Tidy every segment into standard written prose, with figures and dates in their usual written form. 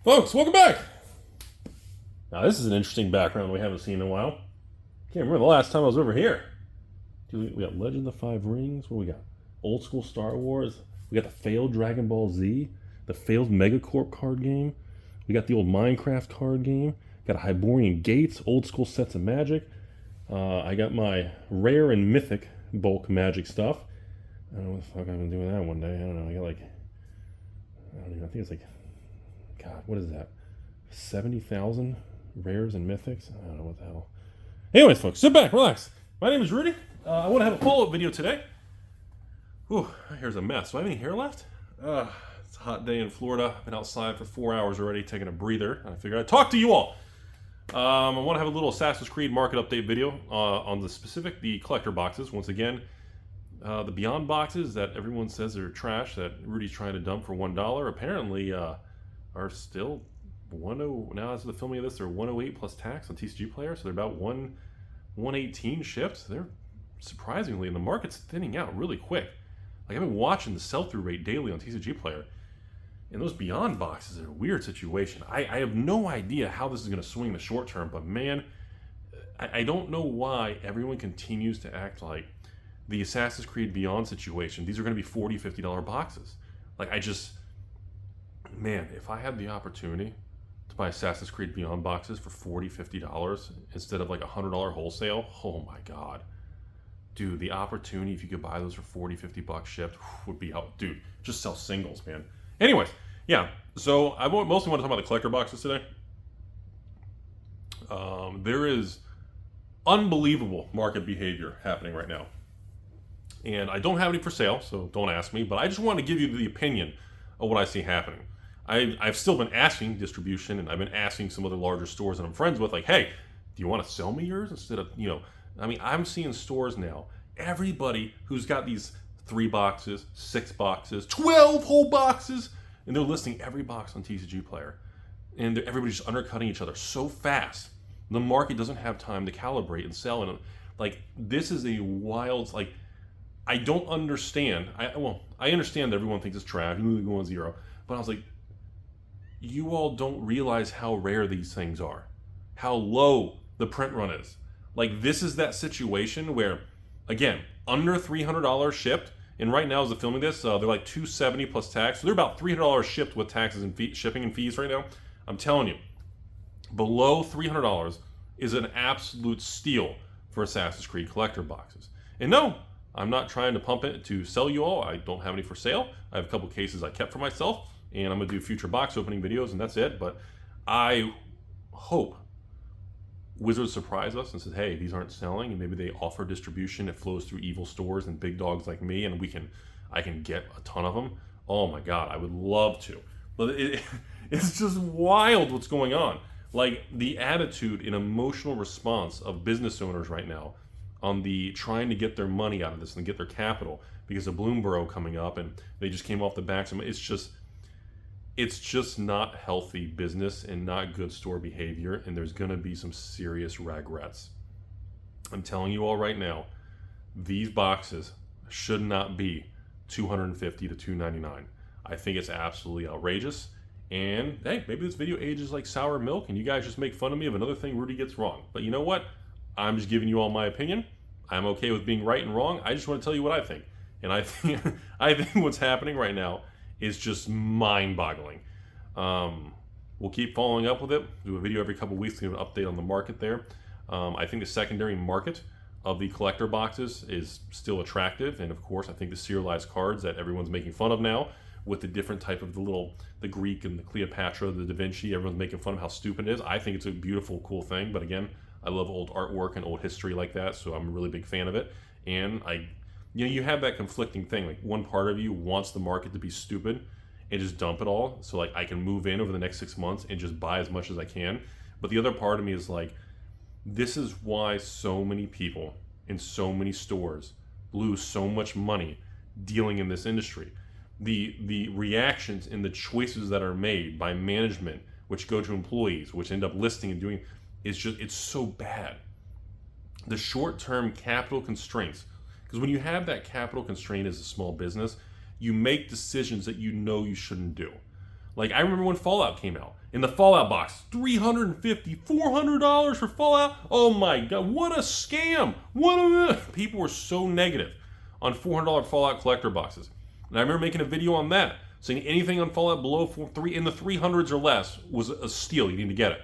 Folks, welcome back. Now, this is an interesting background we haven't seen in a while. Can't remember the last time I was over here. Dude, we got Legend of the Five Rings. What we got? Old school Star Wars. We got the failed Dragon Ball Z. The failed Megacorp card game. We got the old Minecraft card game. Got a Hyborian Gates. Old school sets of Magic. I got my rare and mythic bulk Magic stuff. I don't know what the fuck I've been doing that one day. I don't know. I got I think it's like, God, what is that? 70,000 rares and mythics? I don't know what the hell. Anyways, folks, sit back, relax. My name is Rudy. I want to have a follow-up video today. Whew, my hair's a mess. Do I have any hair left? It's a hot day in Florida. I've been outside for 4 hours already, taking a breather. I figured I'd talk to you all. I want to have a little Assassin's Creed market update video on the collector boxes. Once again, the Beyond boxes that everyone says are trash, that Rudy's trying to dump for $1, apparently are still 10 now. As of the filming of this, they're 108 plus tax on TCG Player, so they're about 118 shipped. They're surprisingly, and the market's thinning out really quick. Like, I've been watching the sell-through rate daily on TCG Player, and those Beyond boxes are a weird situation. I have no idea how this is going to swing in the short term, but man, I don't know why everyone continues to act like the Assassin's Creed Beyond situation, these are going to be $40, $50 boxes. Like, man, if I had the opportunity to buy Assassin's Creed Beyond boxes for $40, $50 instead of like $100 wholesale, oh my God. Dude, the opportunity if you could buy those for $40, $50 shipped would be out. Dude, just sell singles, man. Anyways, yeah, so I mostly want to talk about the collector boxes today. There is unbelievable market behavior happening right now. And I don't have any for sale, so don't ask me, but I just want to give you the opinion of what I see happening. I've still been asking distribution, and I've been asking some other larger stores that I'm friends with, like, hey, do you want to sell me yours instead of, I'm seeing stores now, everybody who's got these 3 boxes, 6 boxes, 12 whole boxes, and they're listing every box on TCG Player. And everybody's just undercutting each other so fast. The market doesn't have time to calibrate and sell. And like, this is a wild, like, I don't understand. I understand that everyone thinks it's trash, you go on zero. But I was like, you all don't realize how rare these things are, how low the print run is. Like, this is that situation where, again, under $300 shipped, and right now as of filming this, they're like $270 plus tax, so they're about $300 shipped with taxes and shipping and fees right now. I'm telling you, below $300 is an absolute steal for Assassin's Creed collector boxes. And no, I'm not trying to pump it to sell you all. I don't have any for sale. I have a couple cases I kept for myself, and I'm going to do future box opening videos, and that's it. But I hope Wizards surprise us and says, hey, these aren't selling, and maybe they offer distribution. It flows through evil stores and big dogs like me, and I can get a ton of them. Oh my God, I would love to. But it's just wild what's going on. Like, the attitude and emotional response of business owners right now on the trying to get their money out of this and get their capital because of Bloomberg coming up, and they just came off the backs of it's just not healthy business and not good store behavior, and there's going to be some serious regrets. I'm telling you all right now, these boxes should not be $250 to $299. I think it's absolutely outrageous. And hey, maybe this video ages like sour milk and you guys just make fun of me of another thing Rudy gets wrong. But you know what? I'm just giving you all my opinion. I'm okay with being right and wrong. I just want to tell you what I think. And I think what's happening right now is just mind-boggling. We'll keep following up with it. Do a video every couple weeks to give an update on the market there. I think the secondary market of the collector boxes is still attractive. And of course, I think the serialized cards that everyone's making fun of now with the different type of the Greek and the Cleopatra, the Da Vinci, everyone's making fun of how stupid it is. I think it's a beautiful, cool thing. But again, I love old artwork and old history like that, so I'm a really big fan of it. And you have that conflicting thing. Like, one part of you wants the market to be stupid and just dump it all, so like I can move in over the next 6 months and just buy as much as I can. But the other part of me is like, this is why so many people in so many stores lose so much money dealing in this industry. The reactions and the choices that are made by management, which go to employees, which end up listing and doing, it's so bad. The short-term capital constraints, because when you have that capital constraint as a small business, you make decisions that you know you shouldn't do. Like, I remember when Fallout came out. In the Fallout box, $350, $400 for Fallout? Oh my God, what a scam! People were so negative on $400 Fallout collector boxes. And I remember making a video on that, saying anything on Fallout below in the 300s or less was a steal. You need to get it.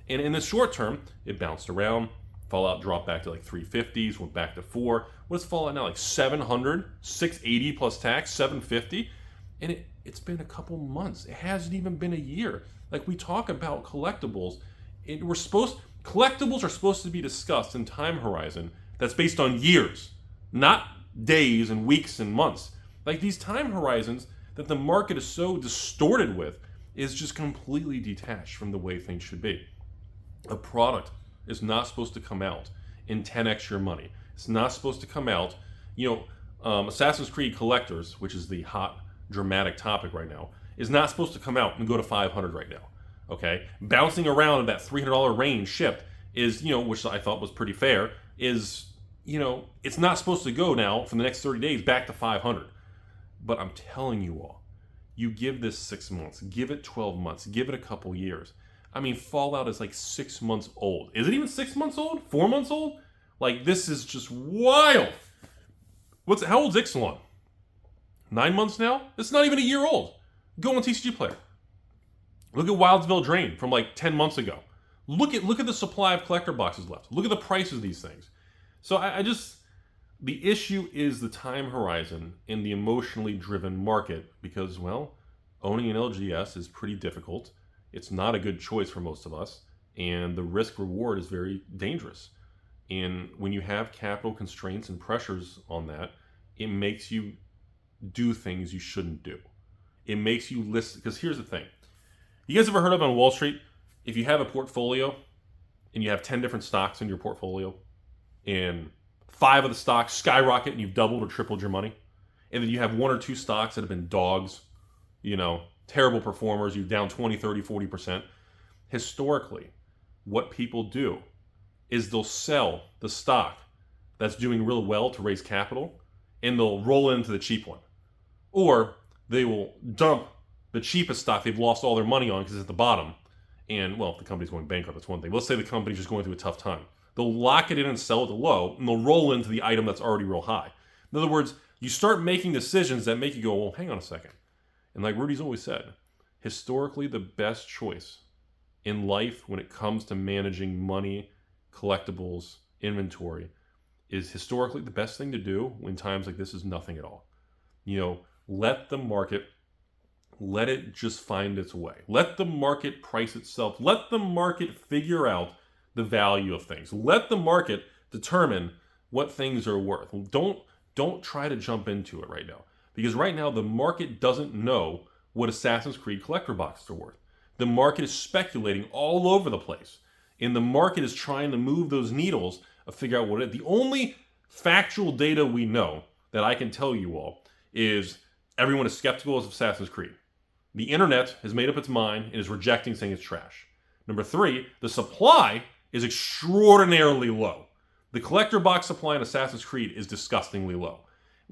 And in the short term, it bounced around. Fallout dropped back to like 350s, went back to 4. What's Fallout now? Like 700, 680 plus tax, 750? And it's been a couple months. It hasn't even been a year. Like, we talk about collectibles. Collectibles are supposed to be discussed in time horizon that's based on years, not days and weeks and months. Like, these time horizons that the market is so distorted with is just completely detached from the way things should be. A product is not supposed to come out in 10x your money. It's not supposed to come out, Assassin's Creed Collectors, which is the hot, dramatic topic right now, is not supposed to come out and go to 500 right now. Okay, bouncing around in that $300 range shipped is, which I thought was pretty fair, is, it's not supposed to go now for the next 30 days back to 500. But I'm telling you all, you give this 6 months, give it 12 months, give it a couple years. I mean, Fallout is like 6 months old. Is it even 6 months old? 4 months old? Like, this is just wild. How old's Ixalan? 9 months now? It's not even a year old. Go on TCG Player. Look at Wildsville Drain from like 10 months ago. Look at the supply of collector boxes left. Look at the prices of these things. So the issue is the time horizon in the emotionally driven market because, well, owning an LGS is pretty difficult. It's not a good choice for most of us, and the risk reward is very dangerous. And when you have capital constraints and pressures on that, it makes you do things you shouldn't do. It makes you listen, because here's the thing. You guys ever heard of on Wall Street, if you have a portfolio and you have 10 different stocks in your portfolio and 5 of the stocks skyrocket and you've doubled or tripled your money, and then you have 1 or 2 stocks that have been dogs, terrible performers, you're down 20, 30, 40%. Historically, what people do is they'll sell the stock that's doing real well to raise capital, and they'll roll into the cheap one. Or they will dump the cheapest stock they've lost all their money on because it's at the bottom. And, well, if the company's going bankrupt, that's one thing. But let's say the company's just going through a tough time. They'll lock it in and sell it to low, and they'll roll into the item that's already real high. In other words, you start making decisions that make you go, well, hang on a second. And like Rudy's always said, historically the best choice in life when it comes to managing money, collectibles, inventory, is historically the best thing to do when times like this is nothing at all. Let the market, let it just find its way. Let the market price itself. Let the market figure out the value of things. Let the market determine what things are worth. Don't try to jump into it right now. Because right now, the market doesn't know what Assassin's Creed collector boxes are worth. The market is speculating all over the place. And the market is trying to move those needles to figure out what it is. The only factual data we know that I can tell you all is everyone is skeptical of Assassin's Creed. The internet has made up its mind and is rejecting, saying it's trash. Number 3, the supply is extraordinarily low. The collector box supply in Assassin's Creed is disgustingly low.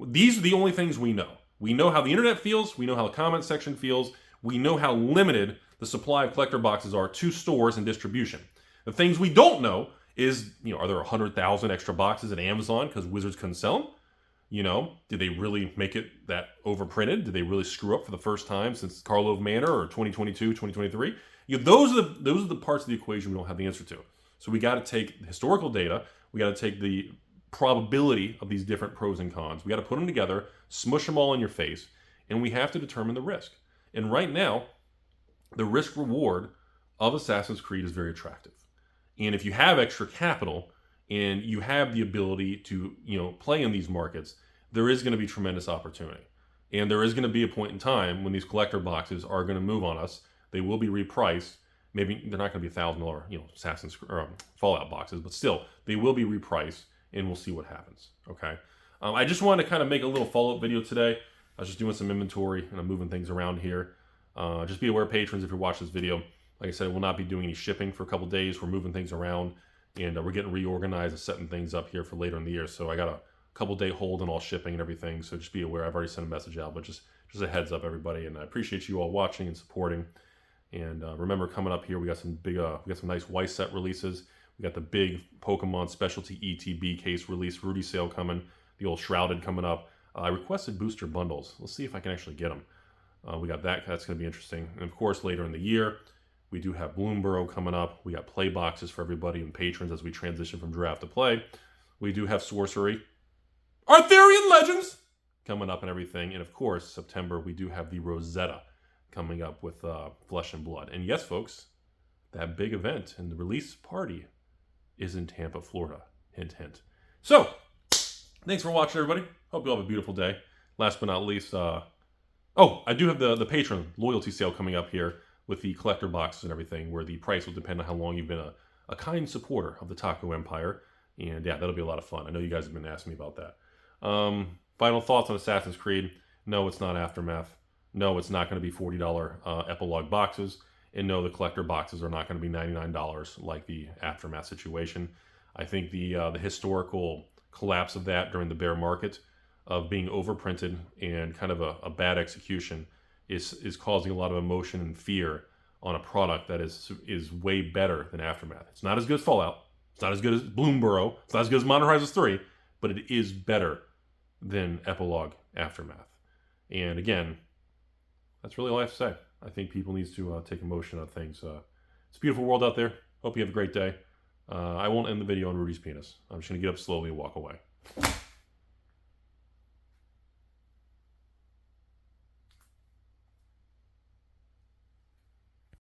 These are the only things we know. We know how the internet feels. We know how the comment section feels. We know how limited the supply of collector boxes are to stores and distribution. The things we don't know is, are there 100,000 extra boxes at Amazon because Wizards couldn't sell them? Did they really make it that overprinted? Did they really screw up for the first time since Karlov Manor or 2022, 2023? Those are the parts of the equation we don't have the answer to. So we got to take the historical data. We got to take the probability of these different pros and cons. We got to put them together, smush them all in your face, and we have to determine the risk. And right now, the risk reward of Assassin's Creed is very attractive. And if you have extra capital and you have the ability to, play in these markets, there is going to be tremendous opportunity. And there is going to be a point in time when these collector boxes are going to move on us. They will be repriced. Maybe they're not going to be $1,000, Assassin's or Fallout boxes, but still, they will be repriced, and we'll see what happens. Okay. I just wanted to kind of make a little follow-up video today. I was just doing some inventory and I'm moving things around here. Just be aware, patrons, if you're watching this video. Like I said, we'll not be doing any shipping for a couple days. We're moving things around, and we're getting reorganized and setting things up here for later in the year. So I got a couple day hold on all shipping and everything. So just be aware. I've already sent a message out, but just Just a heads up, everybody, and I appreciate you all watching and supporting. And remember, coming up here, we got some nice Weiss set releases. We got the big Pokemon Specialty ETB case release, Rudy sale coming, the old Shrouded coming up. I requested booster bundles. Let's see if I can actually get them. We got that. That's going to be interesting. And of course, later in the year, we do have Bloomborough coming up. We got play boxes for everybody and patrons as we transition from draft to play. We do have Sorcery, Arthurian Legends coming up and everything. And of course, September, we do have the Rosetta coming up with Flesh and Blood. And yes, folks, that big event and the release party is in Tampa, Florida. Hint, hint. So, thanks for watching, everybody. Hope you all have a beautiful day. Last but not least, I do have the patron loyalty sale coming up here with the collector boxes and everything, where the price will depend on how long you've been a kind supporter of the Taco Empire. And yeah, that'll be a lot of fun. I know you guys have been asking me about that. Final thoughts on Assassin's Creed. No, it's not Aftermath. No, it's not going to be $40 epilogue boxes. And no, the collector boxes are not going to be $99 like the Aftermath situation. I think the historical collapse of that during the bear market, of being overprinted and kind of a bad execution, is causing a lot of emotion and fear on a product that is way better than Aftermath. It's not as good as Fallout. It's not as good as Bloomborough. It's not as good as Modern Horizons 3, but it is better than Epilogue Aftermath. And again, that's really all I have to say. I think people need to take emotion on things. It's a beautiful world out there. Hope you have a great day. I won't end the video on Rudy's penis. I'm just going to get up slowly and walk away.